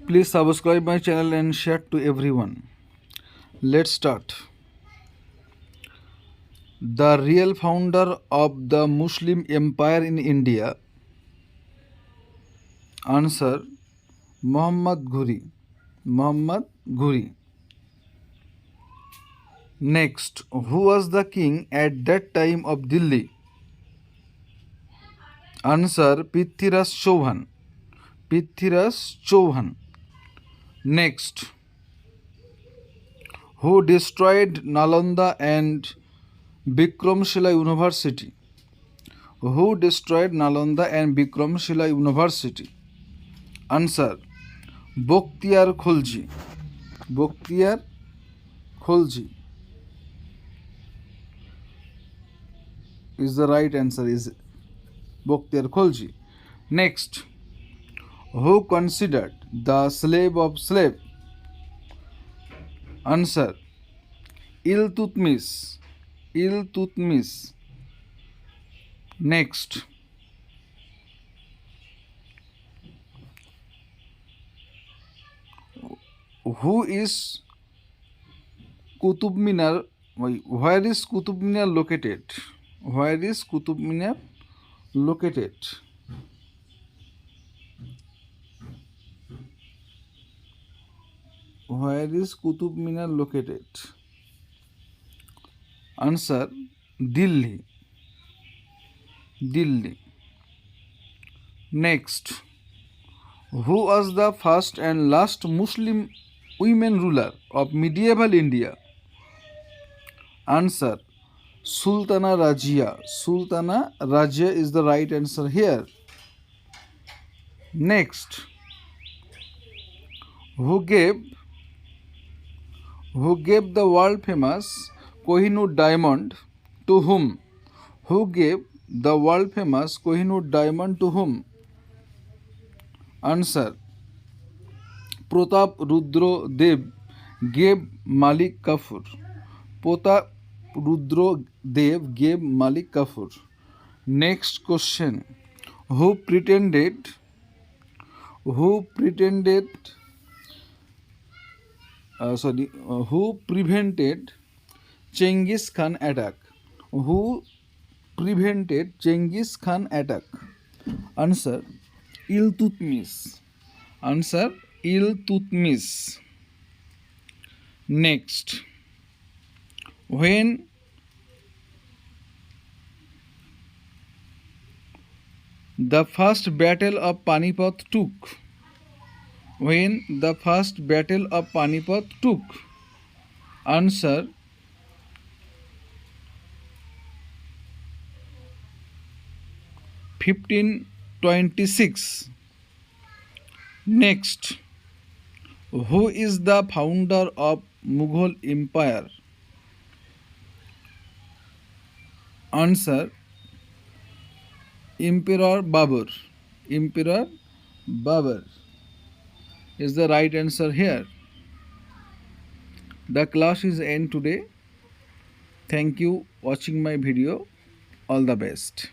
Please subscribe my channel and share to everyone. Let's start. The real founder of the Muslim Empire in India. Answer: Muhammad Ghori. Muhammad Ghori. Next, who was the king at that time of Delhi? Answer: Prithviraj Chauhan. Prithviraj Chauhan. Next, who destroyed Nalanda and Vikramshila University? Who destroyed Nalanda and Vikramshila University? Answer: Bokhtiyar Khilji. Bokhtiyar Khilji is the right answer. Is Bokhtiyar Khilji. Next, who considered the slave of slave? Answer: Iltutmish. Iltutmish. Next, who is Qutub Minar? Where is Qutub Minar located? Where is Qutub Minar located? Where is Qutub Minar located? Answer: Delhi. Delhi. Next, who was the first and last Muslim women ruler of medieval India? Answer: Sultana Rajia. Sultana Rajia is the right answer here. Next, who gave the world famous Kohinoor diamond to whom? Who gave the world famous Kohinoor diamond to whom? Answer: Pratap Rudra Dev gave Malik Kafur. Pratap Rudra Dev gave Malik Kafur. Next question: Who prevented Genghis Khan attack? Who prevented Genghis Khan attack? Answer: Iltutmish. Answer: Iltutmish. Next, when the first battle of Panipat took? When the first battle of Panipat took? Answer: 1526. Next, who is the founder of Mughal Empire? Answer: Emperor Babur. Emperor Babur is the right answer here. The class is end today. Thank you watching my video. All the best.